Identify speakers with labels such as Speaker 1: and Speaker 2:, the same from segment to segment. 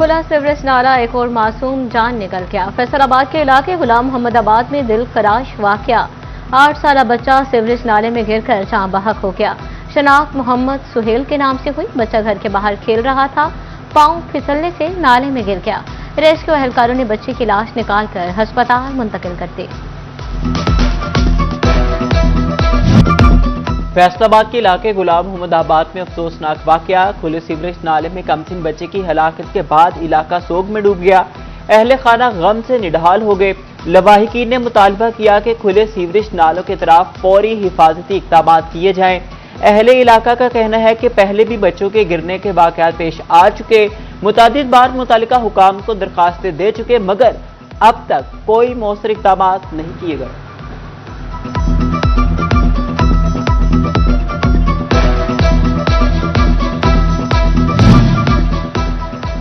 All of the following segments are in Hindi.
Speaker 1: खुला सीवरेज नाला, एक और मासूम जान निकल गया। फैसलाबाद के इलाके गुलाम मोहम्मदाबाद में दिल खराश वाकया। 8 साल बच्चा सीवरेज नाले में गिरकर जाँ बहक हो गया। शनाख्त मोहम्मद सुहेल के नाम से हुई। बच्चा घर के बाहर खेल रहा था, पांव फिसलने से नाले में गिर गया। रेस्क्यू एहलकारों ने बच्चे की लाश निकालकर अस्पताल मुंतकिल कर दी।
Speaker 2: फैसलाबाद के इलाके गुलाम मोहम्मदाबाद में अफसोसनाक वाकया। खुले सीवरेज नाले में कमसिन बच्चे की हलाकत के बाद इलाका सोग में डूब गया। अहले खाना गम से निढाल हो गए। लवाहिकीन ने मुतालबा किया कि खुले सीवरेज नालों के तरफ फौरी हिफाजती इक़दाम किए जाएं। अहले इलाका का कहना है कि पहले भी बच्चों के गिरने के वाकयात पेश आ चुके। मुतादिद बार मुतालिका हुकाम को दरखास्तें दे चुके, मगर अब तक कोई मौसर इक़दाम नहीं किए गए।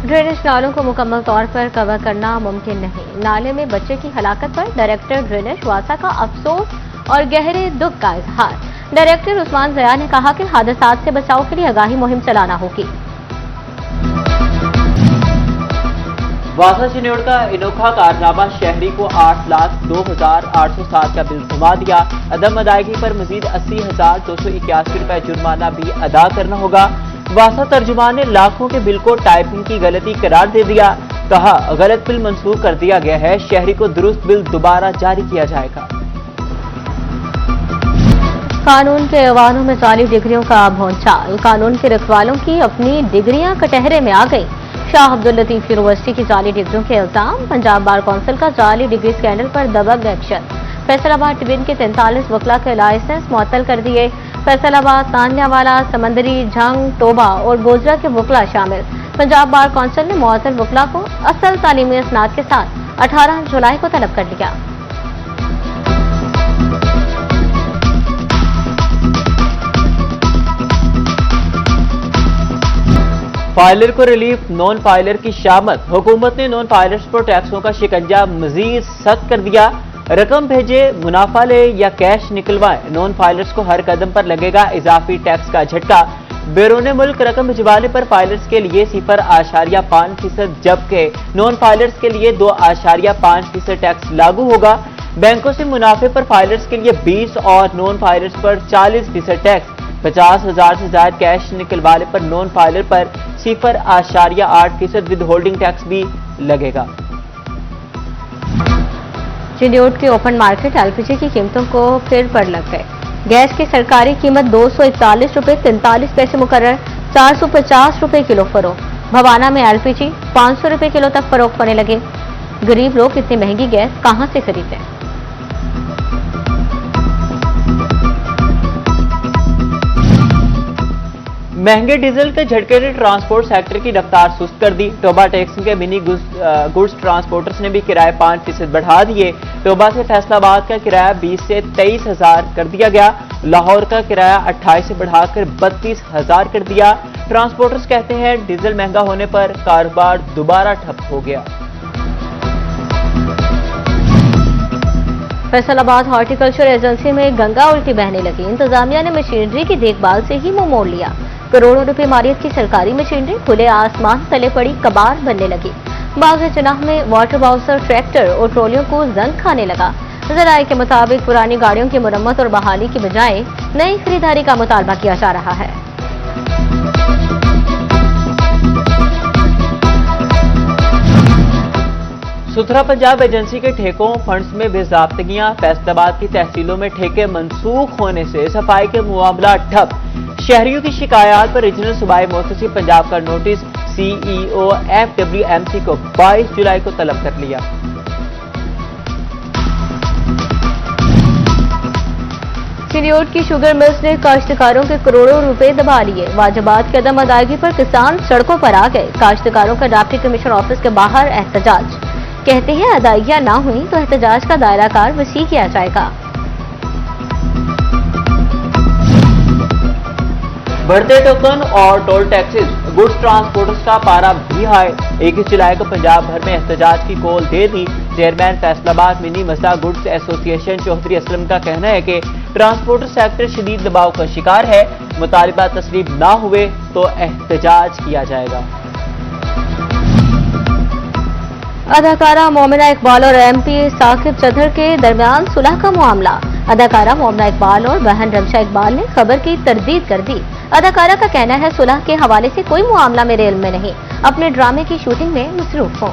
Speaker 1: ड्रेनेज नालों को मुकम्मल तौर पर कवर करना मुमकिन नहीं। नाले में बच्चे की हलाकत पर डायरेक्टर ड्रेनेज वासा का अफसोस और गहरे दुख का इजहार। डायरेक्टर उस्मान ज़या ने कहा कि हादसात से बचाव के लिए आगाही मुहिम चलाना होगी।
Speaker 2: वासा चिन्योड़ का अनोखा कारनामा, शहरी को 8,02,807 का बिल थमा दिया। अदम अदायगी पर मजीद 80,281 रुपए जुर्माना भी अदा करना होगा। वासा तर्जुमान ने लाखों के बिल को टाइपिंग की गलती करार दे दिया। कहा, गलत बिल मंसूख कर दिया गया है, शहरी को दुरुस्त बिल दोबारा जारी किया जाएगा।
Speaker 1: कानून के ऐवानों में जाली डिग्रियों का भौचाल। कानून के रखवालों की अपनी डिग्रियां कटहरे में आ गई। शाह अब्दुल लतीफ यूनिवर्सिटी की जाली डिग्रियों के इल्जाम। पंजाब बार कौंसिल का जाली डिग्री स्कैंडल पर दबंग एक्शन। फैसलाबाद ट्रिब्यून के 43 वकला के लाइसेंस मुअत्तल कर दिए। फैसलाबाद, तानियावाला, समंदरी, झंग, टोबा और गोजरा के वकला शामिल। पंजाब बार कौंसिल ने मुअत्तल वकला को असल तालीमी असनाद के साथ 18 जुलाई को तलब कर लिया।
Speaker 2: फाइलर को रिलीफ, नॉन फाइलर की शामत। हुकूमत ने नॉन फाइलर्स पर टैक्सों का शिकंजा मजीद सख्त कर दिया। रकम भेजे, मुनाफा ले या कैश निकलवाए, नॉन फाइलर्स को हर कदम पर लगेगा इजाफी टैक्स का झटका। बैरून मुल्क रकम भिजवाने पर फाइलर्स के लिए 0.5%, जबकि नॉन फाइलर्स के लिए 2.5% टैक्स लागू होगा। बैंकों से मुनाफे पर फाइलर्स के लिए 20 और नॉन फाइलर्स पर 40% टैक्स। 50,000 से ज्यादा कैश निकलवाने पर नॉन फाइलर पर 0.8% विद होल्डिंग टैक्स भी लगेगा।
Speaker 1: चिन्योट के ओपन मार्केट एलपीजी की कीमतों को फिर पर लग गए। गैस की सरकारी कीमत 241 रुपये 43 पैसे मुकर्रर, 450 रुपये किलो फरोख्त। भवाना में एलपीजी 500 रुपये किलो तक फरोख्त होने लगे। गरीब लोग इतनी महंगी गैस कहां से खरीदें?
Speaker 2: महंगे डीजल के झटके ने ट्रांसपोर्ट सेक्टर की रफ्तार सुस्त कर दी। टोबा टैक्सी के मिनी गुड्स ट्रांसपोर्टर्स ने भी किराए 5% बढ़ा दिए। टोबा से फैसलाबाद का किराया 20 से 23,000 कर दिया गया। लाहौर का किराया 28 से बढ़ाकर 32,000 कर दिया। ट्रांसपोर्टर्स कहते हैं डीजल महंगा होने पर कारोबार दोबारा ठप हो गया।
Speaker 1: फैसलाबाद हॉर्टिकल्चर एजेंसी में गंगा उल्टी बहने लगी। इंतजामिया ने मशीनरी की देखभाल से ही मुंह मोड़ लिया। करोड़ों रुपए मालियत की सरकारी मशीनरी खुले आसमान तले पड़ी कबार बनने लगी। बाग जनाह में वाटर बाउसर, ट्रैक्टर और ट्रॉलियों को जंग खाने लगा। ज़राए के मुताबिक पुरानी गाड़ियों की मुरम्मत और बहाली की बजाय नई खरीदारी का मुतालबा किया जा रहा है।
Speaker 2: सुथरा पंजाब एजेंसी के ठेकों फंड्स में बेज़ाब्तगियां। फैसलाबाद की तहसीलों में ठेके मनसूख होने से सफाई के मामला ठप। शहरियों की शिकायत पर रीजनल सूबाई मोहतसिब पंजाब का नोटिस। CEO FWMC को 22 जुलाई को तलब कर लिया।
Speaker 1: चिन्योट की शुगर मिल्स ने काश्तकारों के करोड़ों रुपए दबा लिए। वाजिबात की अदम अदायगी पर किसान सड़कों पर आ गए। काश्तकारों का डिप्टी कमिश्नर ऑफिस के बाहर एहतजाज। कहते हैं अदायगियां ना हुई तो एहतजाज का दायरा कार वसी किया जाएगा।
Speaker 2: बढ़ते टोकन और टोल टैक्सेस, गुड्स ट्रांसपोर्टर्स का पारा भी हाई। 21 जुलाई को पंजाब भर में एहतजाज की कॉल दे दी। चेयरमैन फैसलाबाद मिनी मसा गुड्स एसोसिएशन चौधरी असलम का कहना है कि ट्रांसपोर्टर सेक्टर शदीद दबाव का शिकार है। मुतालिबा तस्लीम ना हुए तो एहतजाज किया जाएगा।
Speaker 1: अदाकारा मोमिना इकबाल और एमपी साकिब चौधरी के दरमियान सुलह का मामला। अदाकारा मोमिना इकबाल और बहन रमशा इकबाल ने खबर की तरदीद कर दी। अदाकारा का कहना है सुलह के हवाले से कोई मामला मेरे इल्म में नहीं, अपने ड्रामे की शूटिंग में मसरूफ हूं।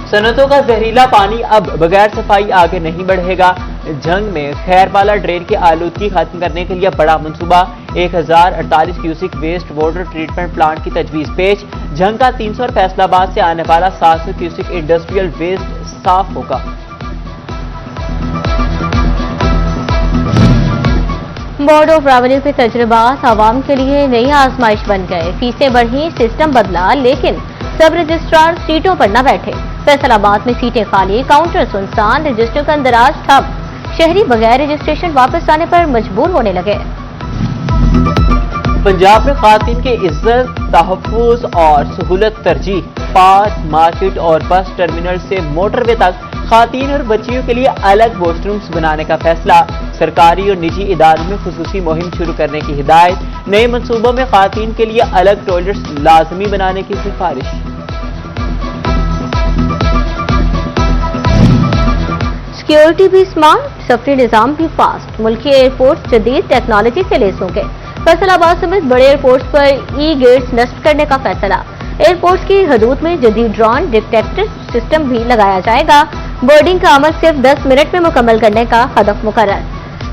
Speaker 2: सनतों का जहरीला पानी अब बगैर सफाई आगे नहीं बढ़ेगा। झंग में खैरपाला ड्रेन की आलूदगी खत्म करने के लिए बड़ा मंसूबा। 1048 cusec waste water treatment plant की तजवीज पेश। झंग का 300 और फैसलाबाद से आने वाला 700 क्यूसिक इंडस्ट्रियल वेस्ट साफ होगा।
Speaker 1: बोर्ड ऑफ रेवेन्यू के तजुर्बात आवाम के लिए नई आजमाइश बन गए। फीसें बढ़ी, सिस्टम बदला, लेकिन सब रजिस्ट्रार सीटों पर न बैठे। फैसलाबाद में सीटें खाली, काउंटर सुनसान, रजिस्टर का अंदराज ठप। शहरी बगैर रजिस्ट्रेशन वापस आने पर मजबूर होने लगे।
Speaker 2: पंजाब में खातिन के इज्जत, तहफ्फुज और सहूलत तरजीह। पार्क, मार्केट और बस टर्मिनल से मोटरवे तक खातिन और बच्चियों के लिए अलग वॉशरूम्स बनाने का फैसला। सरकारी और निजी इदारों में खुसूसी मुहिम शुरू करने की हिदायत। नए मंसूबों में खातिन के लिए अलग टॉयलेट्स लाजमी बनाने की सिफारिश।
Speaker 1: सिक्योरिटी भी स्मार्ट, सफरी निजाम भी फास्ट। मुल्की एयरपोर्ट जदीद टेक्नोलॉजी से लैस होंगे। फैसलाबाद समेत बड़े एयरपोर्ट्स पर ई गेट्स नस्ब करने का फैसला। एयरपोर्ट्स की हदूद में जदीद ड्रोन डिटेक्टर सिस्टम भी लगाया जाएगा। बोर्डिंग का अमल सिर्फ 10 मिनट में मुकम्मल करने का हदफ मुकर्रर।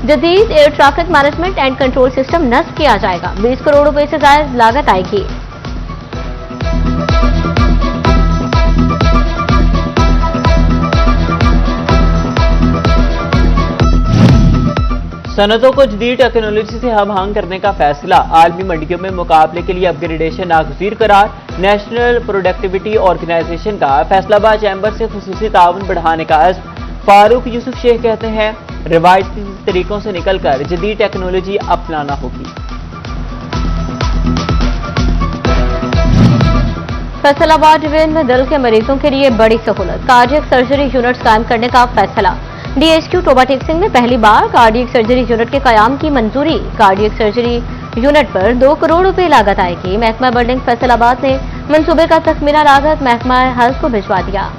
Speaker 1: जदीद air traffic management and control system नस्ब किया जाएगा। 20 करोड़ रुपए से ज्यादा लागत आएगी।
Speaker 2: सनतों को जदीद टेक्नोलॉजी से हम आहंग करने का फैसला। आलमी मंडियों में मुकाबले के लिए अपग्रेडेशन नागजीर करार। नेशनल प्रोडक्टिविटी ऑर्गेनाइजेशन का फैसलाबाद चैम्बर से खुसूसी ताउन बढ़ाने का अज़्म। फारूक यूसुफ शेख कहते हैं रिवायती तरीकों से निकलकर जदीद टेक्नोलॉजी अपनाना होगी।
Speaker 1: फैसलाबाद डिवीजन में दिल के मरीजों के लिए बड़ी सहूलत। कार्डियक सर्जरी यूनिट कायम करने का फैसला। डीएसक्यू टोबा टेक सिंह में पहली बार कार्डियक सर्जरी यूनिट के कयाम की मंजूरी। कार्डियक सर्जरी यूनिट पर 2 करोड़ रुपए लागत आएगी। महकमा बिल्डिंग फैसलाबाद ने मंसूबे का तखमीना लागत महकमा हेल्थ को भिजवा दिया।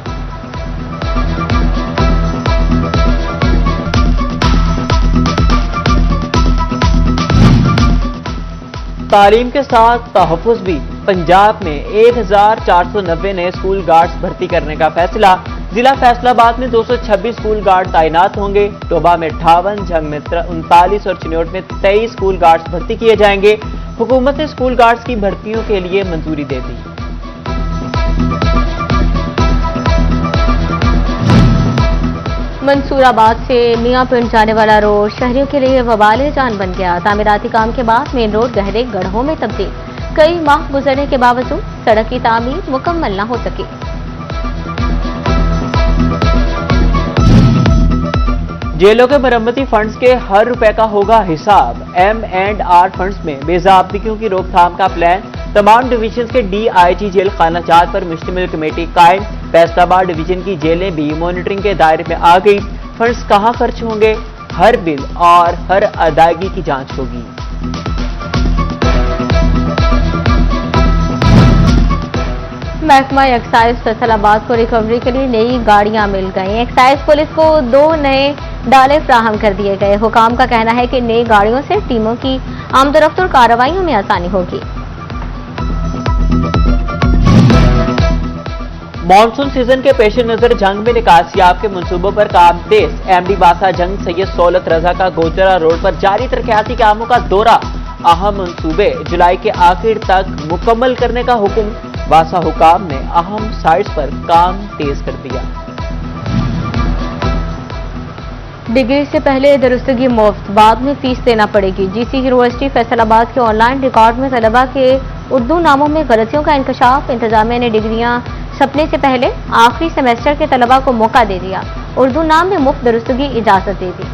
Speaker 2: तालीम के साथ तहफ्फुज भी। पंजाब में 1490 नए स्कूल गार्ड्स भर्ती करने का फैसला। जिला फैसलाबाद में 226 स्कूल गार्ड तैनात होंगे। टोबा में 58, झंग में 39 और चिन्नौट में 23 स्कूल गार्ड्स भर्ती किए जाएंगे। हुकूमत ने स्कूल गार्ड्स की भर्तियों के लिए मंजूरी दे दी।
Speaker 1: मंसूराबाद से मियाँपिंड जाने वाला रोड शहरियों के लिए वबाले जान बन गया। तामीराती काम के बाद मेन रोड गहरे गड्ढों में तब्दील। कई माह गुजरने के बावजूद सड़क की तामीर मुकम्मल न हो सकी।
Speaker 2: जेलों के मरम्मती फंड्स के हर रुपए का होगा हिसाब। M&R फंड्स में बेज़ाब्तियों की रोकथाम का प्लान। तमाम डिवीजन के DIG जेल खाना जात पर मुश्तमिल कमेटी कायम। फैसलाबाद डिवीजन की जेलें भी मॉनिटरिंग के दायरे में आ गई। फंड्स कहां खर्च होंगे, हर बिल और हर अदायगी की जांच होगी।
Speaker 1: महकमा एक्साइज फैसलाबाद को रिकवरी के लिए नई गाड़ियां मिल गई। एक्साइज पुलिस को 2 नए डाले फ्राहम कर दिए गए। हुकाम का कहना है कि नई गाड़ियों से टीमों की आमदरफ्त और कार्रवाइयों में आसानी होगी।
Speaker 2: मानसून सीजन के पेश नजर जंग में निकासियाब के मंसूबों पर काम तेज। MD बासा जंग सैयद सौलत रजा का गोचरा रोड पर जारी तरक्याती कामों का दौरा। अहम मंसूबे जुलाई के आखिर तक मुकम्मल करने का हुक्म। वासा हुकाम ने अहम साइट्स पर काम तेज कर दिया।
Speaker 1: डिग्री से पहले दुरुस्तगी मुफ्त, बाद में फीस देना पड़ेगी। GC यूनिवर्सिटी फैसलाबाद के ऑनलाइन रिकॉर्ड में तलबा के उर्दू नामों में गलतियों का इंकशाफ। इंतजामिया ने डिग्रियां छपने से पहले आखिरी सेमेस्टर के तलबा को मौका दे दिया। उर्दू नाम में मुफ्त दुरुस्तगी इजाजत दे दी।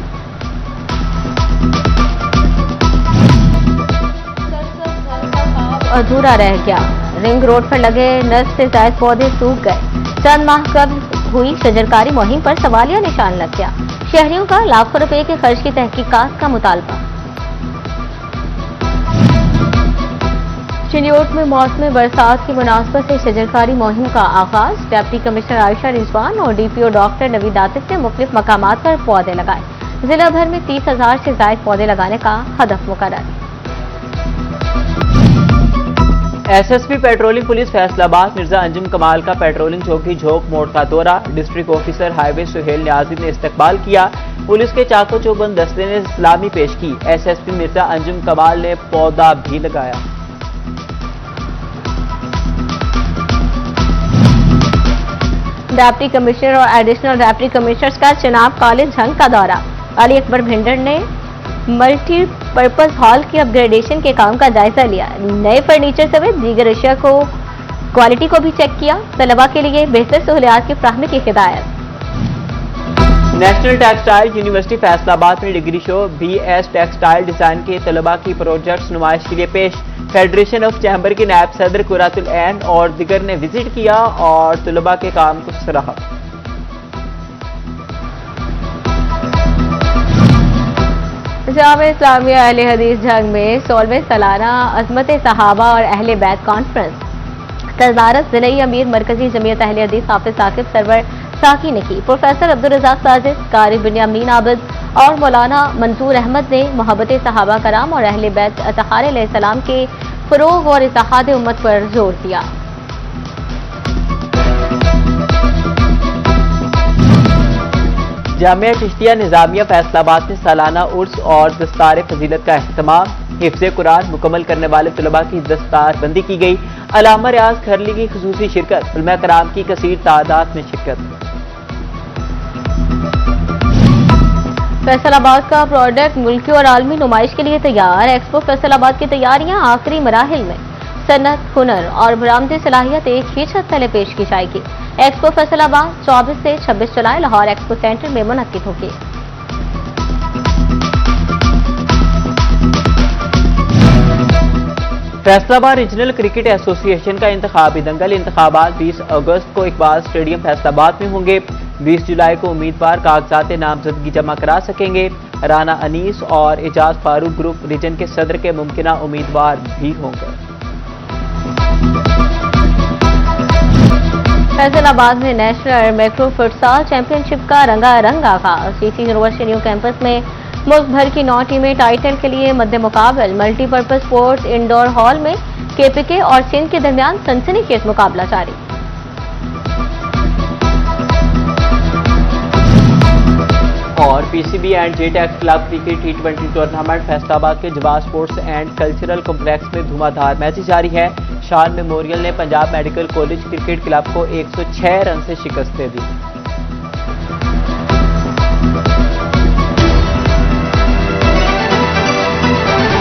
Speaker 1: अधूरा रह गया। रिंग रोड पर लगे 9 से ज्यादा पौधे सूख गए। चंद माह कब्ल हुई शजरकारी मुहिम पर सवालिया निशान लग गया। शहरियों का लाखों रुपए के खर्च की तहकीकात का मुतालबा। चिन्योट में मौसमी बरसात की मुनासबत से शजरकारी मुहिम का आगाज। डिप्टी कमिश्नर आयशा रिजवान और डीपीओ डॉक्टर नवीद आतिफ ने मुख्तलिफ मकामात पर पौधे लगाए। जिला भर में 30,000 से ज्यादा पौधे लगाने का हदफ मुकर्रर।
Speaker 2: SSP patrolling police Faisalabad Mirza Anjum Kamal का पेट्रोलिंग चौकी झोंक मोड़ का दौरा। District officer highway Suhail Niazi ने इस्तकबाल किया। पुलिस के चाको चौबंद दस्ते ने सलामी पेश की। एसएसपी मिर्जा अंजुम कमाल ने पौधा भी लगाया।
Speaker 1: डिप्टी कमिश्नर और एडिशनल डिप्टी कमिश्नर्स का चनाब कॉलेज झंग का दौरा। अली अकबर भिंडर ने मल्टीपर्पज हॉल की अपग्रेडेशन के काम का जायजा लिया। नए फर्नीचर समेत दीगर अशिया को क्वालिटी को भी चेक किया। तलबा के लिए बेहतर सहूलियात की फ्राहमी की हिदायत।
Speaker 2: नेशनल टेक्सटाइल यूनिवर्सिटी फैसलाबाद में degree show BS textile design के तलबा की प्रोजेक्ट्स नुमाइश के लिए पेश। फेडरेशन ऑफ चैम्बर के नायब सदर कुरातुल ऐन और दिगर ने विजिट किया और तलबा के काम को सराहा। जामिया इस्लामिया अहले हदीस जंग में 16वें सालाना अजमत सहाबा और अहले बैत कॉन्फ्रेंस सदारत ज़िलई अमीर मरकजी जमीयत अहले हदीस हाफिज साकिब सरवर साकी ने की। प्रोफेसर अब्दुल रज़ाक साजिद, कारी बिन्यामीन आबिद और मौलाना मंसूर अहमद ने मोहब्बत सहाबा कराम और अहले बैत अतहार अलैहिस्सलाम के फरोग और इत्तेहाद उम्मत पर जोर दिया। जामिया चिश्तिया निजामिया फैसलाबाद में सालाना उर्स और दस्तार फजीलत का अहतमाम। हिफ्ज़े कुरान मुकम्मल करने वाले तलबा की दस्तार बंदी की गई। अलामा रियाज खरली की खुसूसी शिरकत। उलमा कराम की कसीर तादाद में शिरकत।
Speaker 1: फैसलाबाद का प्रोडक्ट मुल्की और आलमी नुमाइश के लिए तैयार। एक्सपो फैसलाबाद की तैयारियां आखिरी मराहिल में। सनत, हुनर और बरामदी सलाहियत एक ही छत तले पेश की जाएगी। एक्सपो फैसलाबाद 24 से 26 जुलाई लाहौर एक्सपो सेंटर में मुनक्किद होगी।
Speaker 2: फैसलाबाद रीजनल क्रिकेट एसोसिएशन का इंतखाबी दंगल। इंतखाबात 20 अगस्त को इकबाल स्टेडियम फैसलाबाद में होंगे। 20 जुलाई को उम्मीदवार कागजात नामजदगी जमा करा सकेंगे। राना अनीस और एजाज फारूक ग्रुप रीजन के सदर के मुमकिना उम्मीदवार भी होंगे।
Speaker 1: फैसलाबाद में नेशनल मैक्रो फुटसाल चैंपियनशिप का रंगारंग आगाज। सीसी यूनिवर्सिटी न्यू कैंपस में मुल्क भर की 9 टीमें टाइटल के लिए मद्दे मुकाबल। मल्टीपर्पज स्पोर्ट्स इंडोर हॉल में केपीके और सिंध के दरमियान सनसनीखेज मुकाबला जारी।
Speaker 2: और PCB and Jetex club cricket T20 tournament Faisalabad के जवाब स्पोर्ट्स एंड कल्चरल कॉम्प्लेक्स में धुआंधार मैच जारी है। शान मेमोरियल ने Punjab medical college cricket club को 106 रन से शिकस्त दे दी।